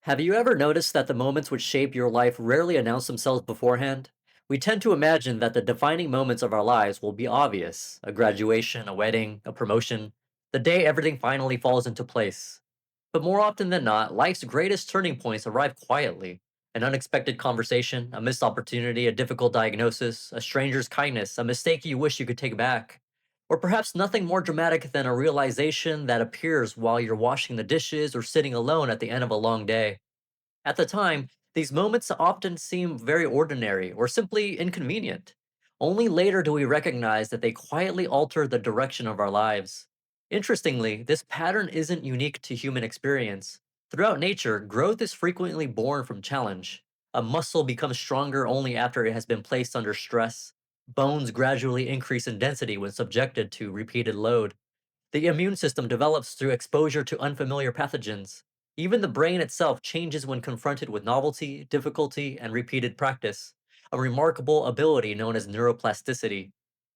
Have you ever noticed that the moments which shape your life rarely announce themselves beforehand? We tend to imagine that the defining moments of our lives will be obvious: a graduation, a wedding, a promotion, the day everything finally falls into place. But more often than not, life's greatest turning points arrive quietly: an unexpected conversation, a missed opportunity, a difficult diagnosis, a stranger's kindness, a mistake you wish you could take back. Or perhaps nothing more dramatic than a realization that appears while you're washing the dishes or sitting alone at the end of a long day. At the time, these moments often seem very ordinary or simply inconvenient. Only later do we recognize that they quietly alter the direction of our lives. Interestingly, this pattern isn't unique to human experience. Throughout nature, growth is frequently born from challenge. A muscle becomes stronger only after it has been placed under stress. Bones gradually increase in density when subjected to repeated load. The immune system develops through exposure to unfamiliar pathogens. Even the brain itself changes when confronted with novelty, difficulty, and repeated practice, a remarkable ability known as neuroplasticity.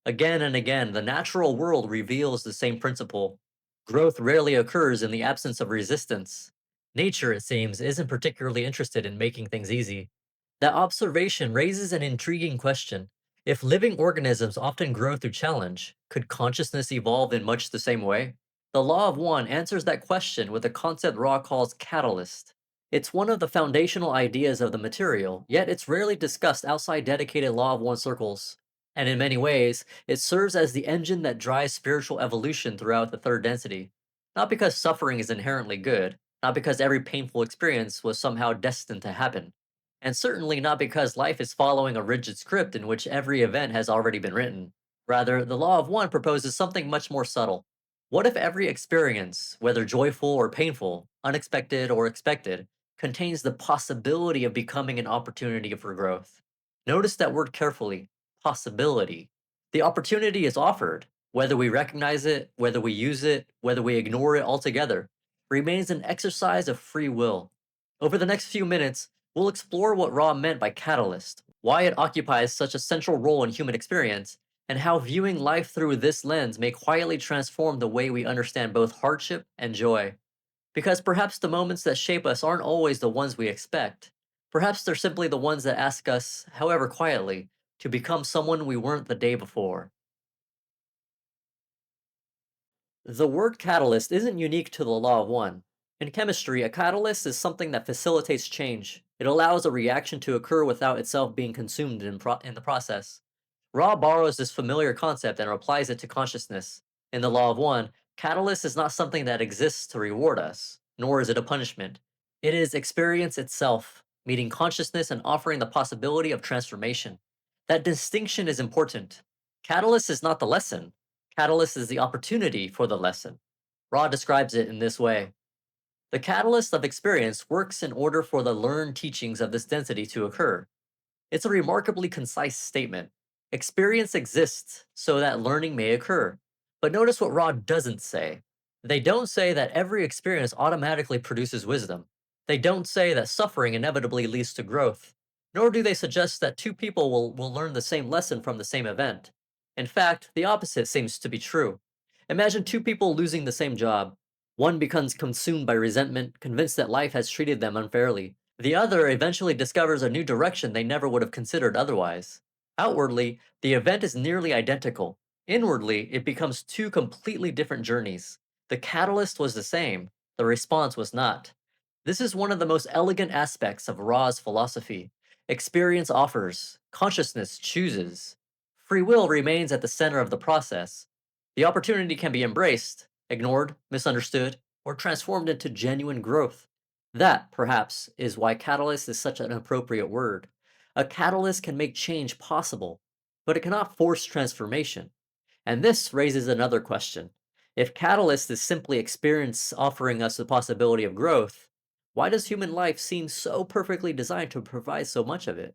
Again and again, the natural world reveals the same principle. Growth rarely occurs in the absence of resistance. Nature, it seems, isn't particularly interested in making things easy. That observation raises an intriguing question. If living organisms often grow through challenge, could consciousness evolve in much the same way? The Law of One answers that question with a concept Ra calls catalyst. It's one of the foundational ideas of the material, yet it's rarely discussed outside dedicated Law of One circles. And in many ways, it serves as the engine that drives spiritual evolution throughout the third density. Not because suffering is inherently good, not because every painful experience was somehow destined to happen, and certainly not because life is following a rigid script in which every event has already been written. Rather, the Law of One proposes something much more subtle. What if every experience, whether joyful or painful, unexpected or expected, contains the possibility of becoming an opportunity for growth? Notice that word carefully: possibility. The opportunity is offered. Whether we recognize it, whether we use it, whether we ignore it altogether, remains an exercise of free will. Over the next few minutes, we'll explore what Ra meant by catalyst, why it occupies such a central role in human experience, and how viewing life through this lens may quietly transform the way we understand both hardship and joy. Because perhaps the moments that shape us aren't always the ones we expect. Perhaps they're simply the ones that ask us, however quietly, to become someone we weren't the day before. The word catalyst isn't unique to the Law of One. In chemistry, a catalyst is something that facilitates change. It allows a reaction to occur without itself being consumed in the process. Ra borrows this familiar concept and applies it to consciousness. In the Law of One, catalyst is not something that exists to reward us, nor is it a punishment. It is experience itself, meeting consciousness and offering the possibility of transformation. That distinction is important. Catalyst is not the lesson, catalyst is the opportunity for the lesson. Ra describes it in this way: the catalyst of experience works in order for the learned teachings of this density to occur. It's a remarkably concise statement. Experience exists so that learning may occur. But notice what Ra doesn't say. They don't say that every experience automatically produces wisdom. They don't say that suffering inevitably leads to growth. Nor do they suggest that two people will learn the same lesson from the same event. In fact, the opposite seems to be true. Imagine two people losing the same job. One becomes consumed by resentment, convinced that life has treated them unfairly. The other eventually discovers a new direction they never would have considered otherwise. Outwardly, the event is nearly identical. Inwardly, it becomes two completely different journeys. The catalyst was the same, the response was not. This is one of the most elegant aspects of Ra's philosophy. Experience offers, consciousness chooses. Free will remains at the center of the process. The opportunity can be embraced, ignored, misunderstood, or transformed into genuine growth. That, perhaps, is why catalyst is such an appropriate word. A catalyst can make change possible, but it cannot force transformation. And this raises another question. If catalyst is simply experience offering us the possibility of growth, why does human life seem so perfectly designed to provide so much of it?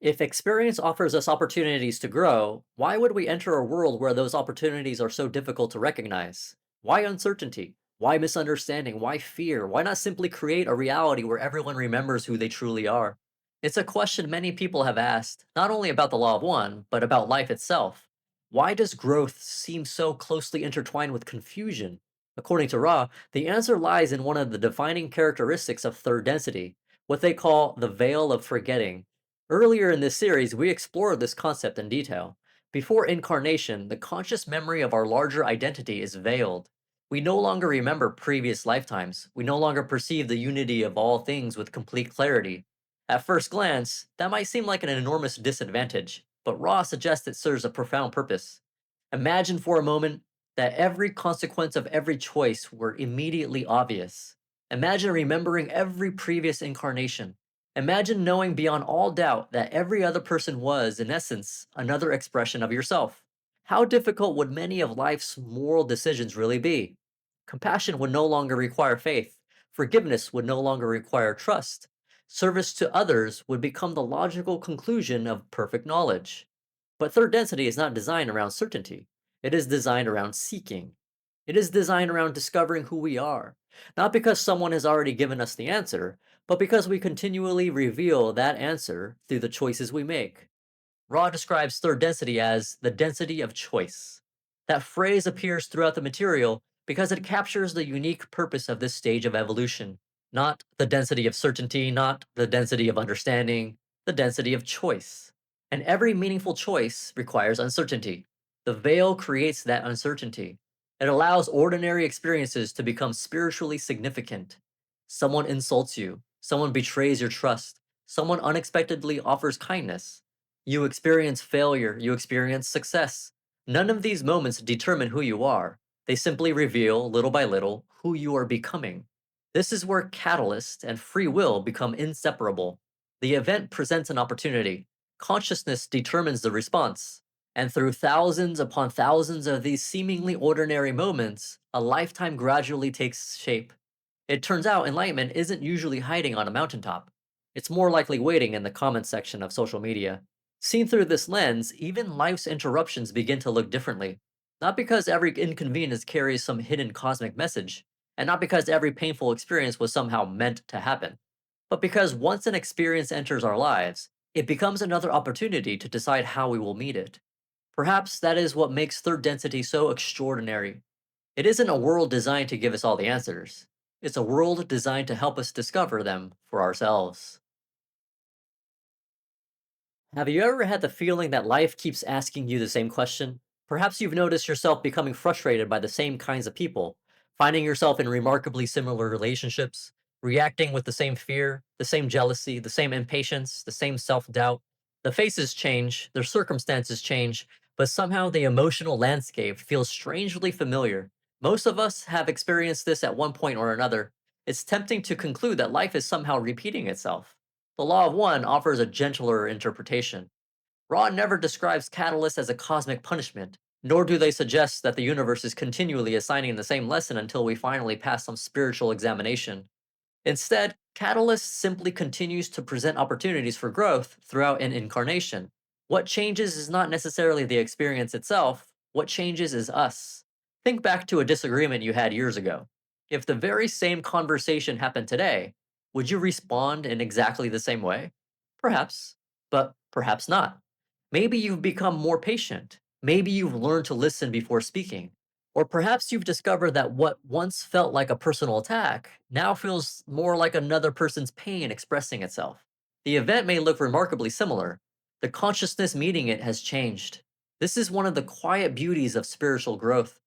If experience offers us opportunities to grow, why would we enter a world where those opportunities are so difficult to recognize? Why uncertainty? Why misunderstanding? Why fear? Why not simply create a reality where everyone remembers who they truly are? It's a question many people have asked, not only about the Law of One, but about life itself. Why does growth seem so closely intertwined with confusion? According to Ra, the answer lies in one of the defining characteristics of third density, what they call the veil of forgetting. Earlier in this series, we explored this concept in detail. Before incarnation, the conscious memory of our larger identity is veiled. We no longer remember previous lifetimes. We no longer perceive the unity of all things with complete clarity. At first glance, that might seem like an enormous disadvantage, but Ra suggests it serves a profound purpose. Imagine for a moment that every consequence of every choice were immediately obvious. Imagine remembering every previous incarnation. Imagine knowing beyond all doubt that every other person was, in essence, another expression of yourself. How difficult would many of life's moral decisions really be? Compassion would no longer require faith. Forgiveness would no longer require trust. Service to others would become the logical conclusion of perfect knowledge. But third density is not designed around certainty. It is designed around seeking. It is designed around discovering who we are. Not because someone has already given us the answer, but because we continually reveal that answer through the choices we make. Ra describes third density as the density of choice. That phrase appears throughout the material because it captures the unique purpose of this stage of evolution. Not the density of certainty, not the density of understanding, the density of choice. And every meaningful choice requires uncertainty. The veil creates that uncertainty. It allows ordinary experiences to become spiritually significant. Someone insults you, someone betrays your trust, someone unexpectedly offers kindness. You experience failure, you experience success. None of these moments determine who you are. They simply reveal, little by little, who you are becoming. This is where catalyst and free will become inseparable. The event presents an opportunity. Consciousness determines the response. And through thousands upon thousands of these seemingly ordinary moments, a lifetime gradually takes shape. It turns out enlightenment isn't usually hiding on a mountaintop. It's more likely waiting in the comments section of social media. Seen through this lens, even life's interruptions begin to look differently. Not because every inconvenience carries some hidden cosmic message, and not because every painful experience was somehow meant to happen, but because once an experience enters our lives, it becomes another opportunity to decide how we will meet it. Perhaps that is what makes third density so extraordinary. It isn't a world designed to give us all the answers. It's a world designed to help us discover them for ourselves. Have you ever had the feeling that life keeps asking you the same question? Perhaps you've noticed yourself becoming frustrated by the same kinds of people, finding yourself in remarkably similar relationships, reacting with the same fear, the same jealousy, the same impatience, the same self doubt. The faces change, their circumstances change, but somehow the emotional landscape feels strangely familiar. Most of us have experienced this at one point or another. It's tempting to conclude that life is somehow repeating itself. The Law of One offers a gentler interpretation. Ra never describes Catalyst as a cosmic punishment, nor do they suggest that the universe is continually assigning the same lesson until we finally pass some spiritual examination. Instead, Catalyst simply continues to present opportunities for growth throughout an incarnation. What changes is not necessarily the experience itself, what changes is us. Think back to a disagreement you had years ago. If the very same conversation happened today, would you respond in exactly the same way? Perhaps, but perhaps not. Maybe you've become more patient. Maybe you've learned to listen before speaking. Or perhaps you've discovered that what once felt like a personal attack now feels more like another person's pain expressing itself. The event may look remarkably similar. The consciousness meeting it has changed. This is one of the quiet beauties of spiritual growth.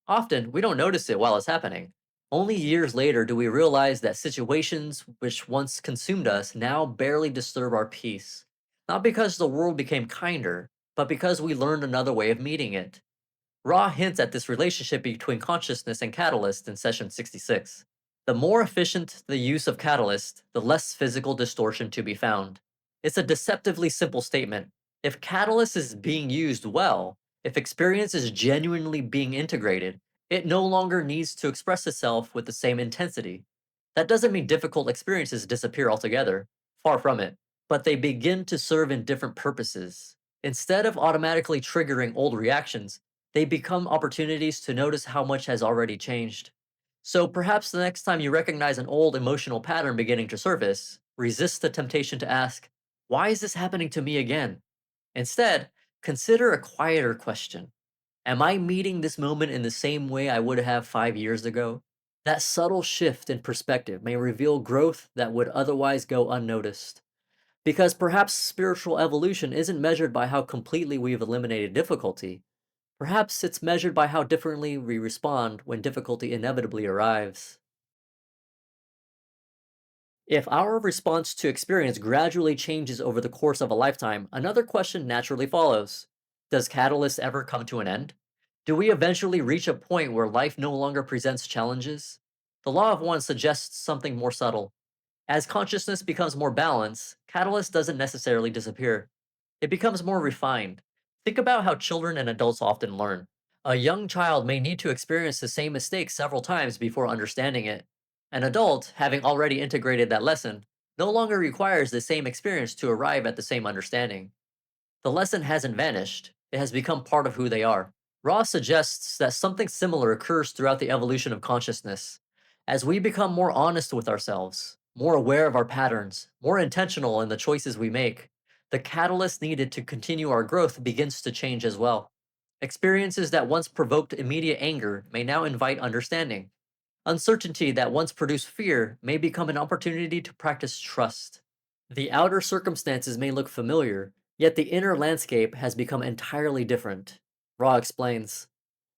Often, we don't notice it while it's happening. Only years later do we realize that situations which once consumed us now barely disturb our peace. Not because the world became kinder, but because we learned another way of meeting it. Ra hints at this relationship between consciousness and catalyst in session 66. The more efficient the use of catalyst, the less physical distortion to be found. It's a deceptively simple statement. If catalyst is being used well, if experience is genuinely being integrated, it no longer needs to express itself with the same intensity. That doesn't mean difficult experiences disappear altogether. Far from it. But they begin to serve in different purposes. Instead of automatically triggering old reactions, they become opportunities to notice how much has already changed. So perhaps the next time you recognize an old emotional pattern beginning to surface, resist the temptation to ask, why is this happening to me again? Instead, consider a quieter question. Am I meeting this moment in the same way I would have 5 years ago? That subtle shift in perspective may reveal growth that would otherwise go unnoticed. Because perhaps spiritual evolution isn't measured by how completely we've eliminated difficulty. Perhaps it's measured by how differently we respond when difficulty inevitably arrives. If our response to experience gradually changes over the course of a lifetime, another question naturally follows. Does catalyst ever come to an end? Do we eventually reach a point where life no longer presents challenges? The law of one suggests something more subtle. As consciousness becomes more balanced, catalyst doesn't necessarily disappear. It becomes more refined. Think about how children and adults often learn. A young child may need to experience the same mistake several times before understanding it. An adult, having already integrated that lesson, no longer requires the same experience to arrive at the same understanding. The lesson hasn't vanished, it has become part of who they are. Ross suggests that something similar occurs throughout the evolution of consciousness. As we become more honest with ourselves, more aware of our patterns, more intentional in the choices we make, the catalyst needed to continue our growth begins to change as well. Experiences that once provoked immediate anger may now invite understanding. Uncertainty that once produced fear may become an opportunity to practice trust. The outer circumstances may look familiar, yet the inner landscape has become entirely different. Ra explains.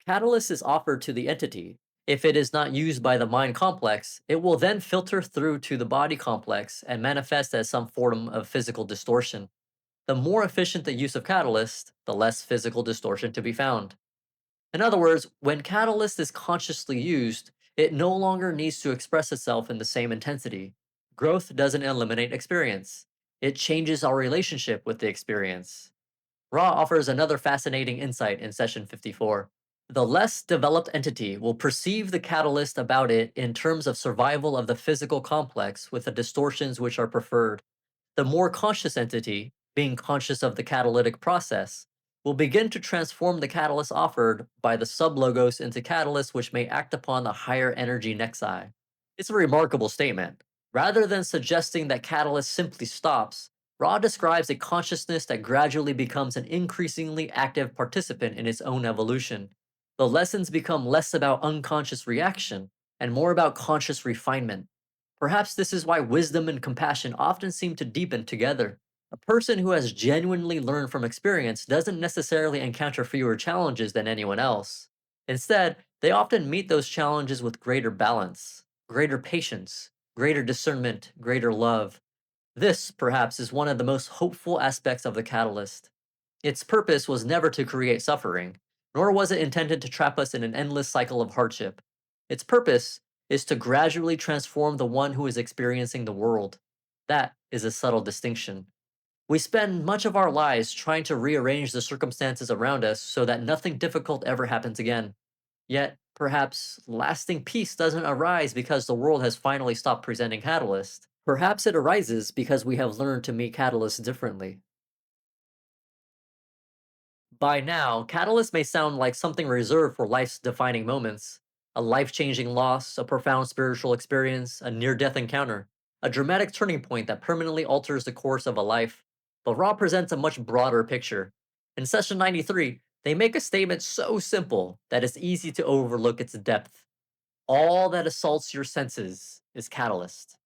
Catalyst is offered to the entity. If it is not used by the mind complex, it will then filter through to the body complex and manifest as some form of physical distortion. The more efficient the use of catalyst, the less physical distortion to be found. In other words, when catalyst is consciously used, it no longer needs to express itself in the same intensity. Growth doesn't eliminate experience, it changes our relationship with the experience. Ra offers another fascinating insight in session 54. The less developed entity will perceive the catalyst about it in terms of survival of the physical complex with the distortions which are preferred. The more conscious entity, being conscious of the catalytic process, will begin to transform the catalyst offered by the sublogos into catalysts which may act upon the higher energy nexi. It's a remarkable statement. Rather than suggesting that catalyst simply stops, Ra describes a consciousness that gradually becomes an increasingly active participant in its own evolution. The lessons become less about unconscious reaction and more about conscious refinement. Perhaps this is why wisdom and compassion often seem to deepen together. A person who has genuinely learned from experience doesn't necessarily encounter fewer challenges than anyone else. Instead, they often meet those challenges with greater balance, greater patience, greater discernment, greater love. This, perhaps, is one of the most hopeful aspects of the catalyst. Its purpose was never to create suffering, nor was it intended to trap us in an endless cycle of hardship. Its purpose is to gradually transform the one who is experiencing the world. That is a subtle distinction. We spend much of our lives trying to rearrange the circumstances around us so that nothing difficult ever happens again. Yet, perhaps lasting peace doesn't arise because the world has finally stopped presenting catalyst. Perhaps it arises because we have learned to meet catalysts differently. By now, catalyst may sound like something reserved for life's defining moments, a life changing loss, a profound spiritual experience, a near death encounter, a dramatic turning point that permanently alters the course of a life. But Raw presents a much broader picture. In session 93, they make a statement so simple that it's easy to overlook its depth. All that assaults your senses is catalyst.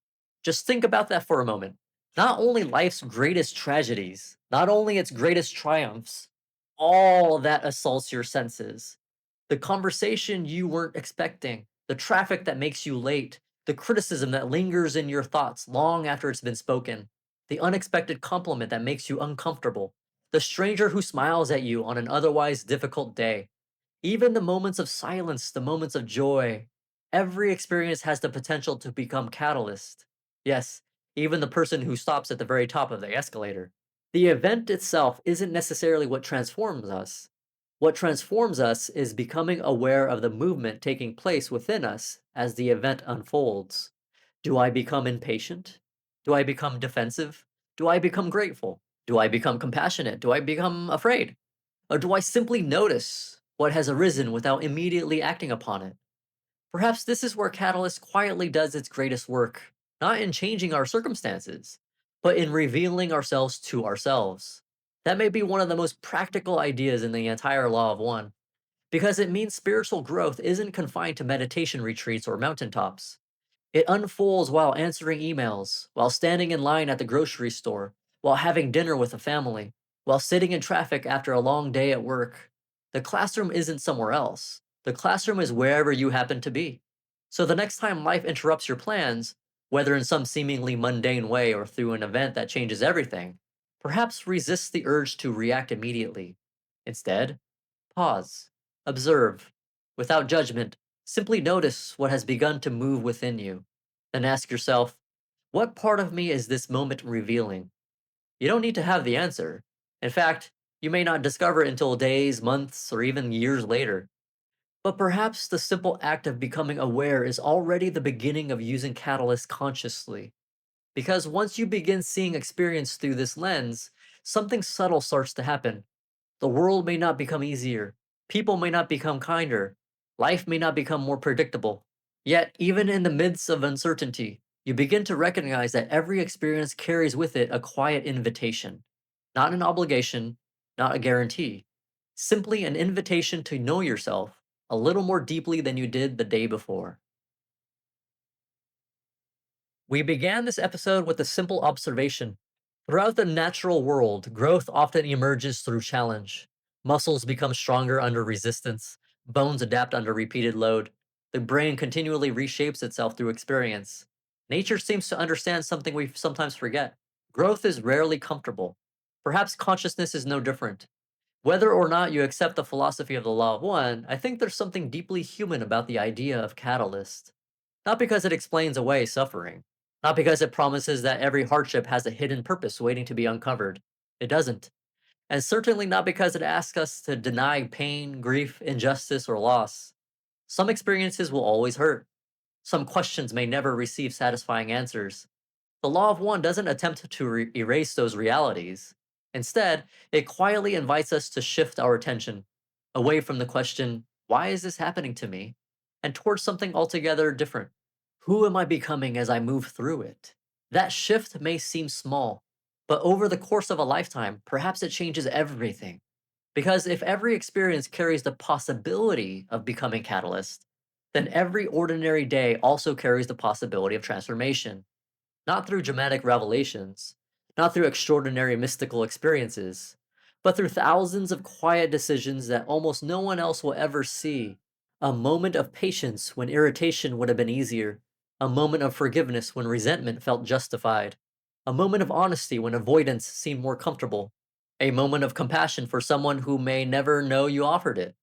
Just think about that for a moment. Not only life's greatest tragedies, not only its greatest triumphs, all that assaults your senses. The conversation you weren't expecting, the traffic that makes you late, the criticism that lingers in your thoughts long after it's been spoken, the unexpected compliment that makes you uncomfortable, the stranger who smiles at you on an otherwise difficult day. Even the moments of silence, the moments of joy, every experience has the potential to become catalyst. Yes, even the person who stops at the very top of the escalator. The event itself isn't necessarily what transforms us. What transforms us is becoming aware of the movement taking place within us as the event unfolds. Do I become impatient? Do I become defensive? Do I become grateful? Do I become compassionate? Do I become afraid? Or do I simply notice what has arisen without immediately acting upon it? Perhaps this is where Catalyst quietly does its greatest work, not in changing our circumstances, but in revealing ourselves to ourselves. That may be one of the most practical ideas in the entire Law of One. Because it means spiritual growth isn't confined to meditation retreats or mountaintops. It unfolds while answering emails, while standing in line at the grocery store, while having dinner with a family, while sitting in traffic after a long day at work. The classroom isn't somewhere else. The classroom is wherever you happen to be. So the next time life interrupts your plans, whether in some seemingly mundane way or through an event that changes everything, perhaps resist the urge to react immediately. Instead, pause, observe, without judgment, simply notice what has begun to move within you. Then ask yourself, what part of me is this moment revealing? You don't need to have the answer. In fact, you may not discover it until days, months, or even years later. But perhaps the simple act of becoming aware is already the beginning of using Catalyst consciously. Because once you begin seeing experience through this lens, something subtle starts to happen. The world may not become easier, people may not become kinder, life may not become more predictable. Yet, even in the midst of uncertainty, you begin to recognize that every experience carries with it a quiet invitation. Not an obligation, not a guarantee. Simply an invitation to know yourself a little more deeply than you did the day before. We began this episode with a simple observation. Throughout the natural world, growth often emerges through challenge. Muscles become stronger under resistance, bones adapt under repeated load, the brain continually reshapes itself through experience. Nature seems to understand something we sometimes forget. Growth is rarely comfortable. Perhaps consciousness is no different. Whether or not you accept the philosophy of the law of one, I think there's something deeply human about the idea of catalyst. Not because it explains away suffering, not because it promises that every hardship has a hidden purpose waiting to be uncovered. It doesn't. And certainly not because it asks us to deny pain, grief, injustice, or loss. Some experiences will always hurt. Some questions may never receive satisfying answers. The law of one doesn't attempt to erase those realities. Instead, it quietly invites us to shift our attention away from the question, why is this happening to me? And towards something altogether different. Who am I becoming as I move through it? That shift may seem small, but over the course of a lifetime, perhaps it changes everything. Because if every experience carries the possibility of becoming catalyst, then every ordinary day also carries the possibility of transformation. Not through dramatic revelations, not through extraordinary mystical experiences, but through thousands of quiet decisions that almost no one else will ever see. A moment of patience when irritation would have been easier, a moment of forgiveness when resentment felt justified, a moment of honesty when avoidance seemed more comfortable, a moment of compassion for someone who may never know you offered it.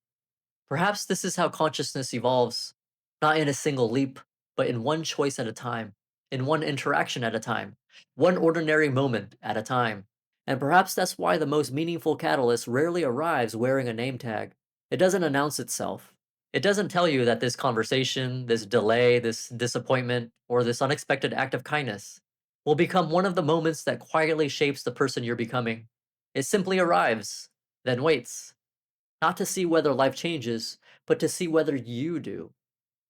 Perhaps this is how consciousness evolves, not in a single leap, but in one choice at a time, in one interaction at a time, one ordinary moment at a time. And perhaps that's why the most meaningful catalyst rarely arrives wearing a name tag. It doesn't announce itself. It doesn't tell you that this conversation, this delay, this disappointment, or this unexpected act of kindness will become one of the moments that quietly shapes the person you're becoming. It simply arrives, then waits, not to see whether life changes, but to see whether you do.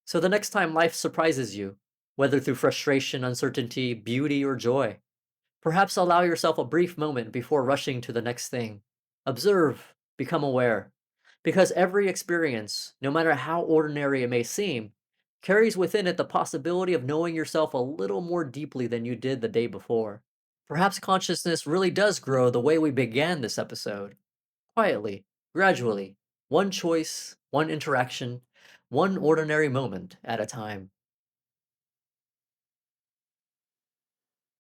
So the next time life surprises you, whether through frustration, uncertainty, beauty, or joy, perhaps allow yourself a brief moment before rushing to the next thing. Observe, become aware. Because every experience, no matter how ordinary it may seem, carries within it the possibility of knowing yourself a little more deeply than you did the day before. Perhaps consciousness really does grow the way we began this episode. Quietly, gradually, one choice, one interaction, one ordinary moment at a time.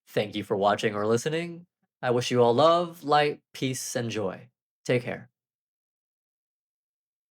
Thank you for watching or listening. I wish you all love, light, peace, and joy. Take care.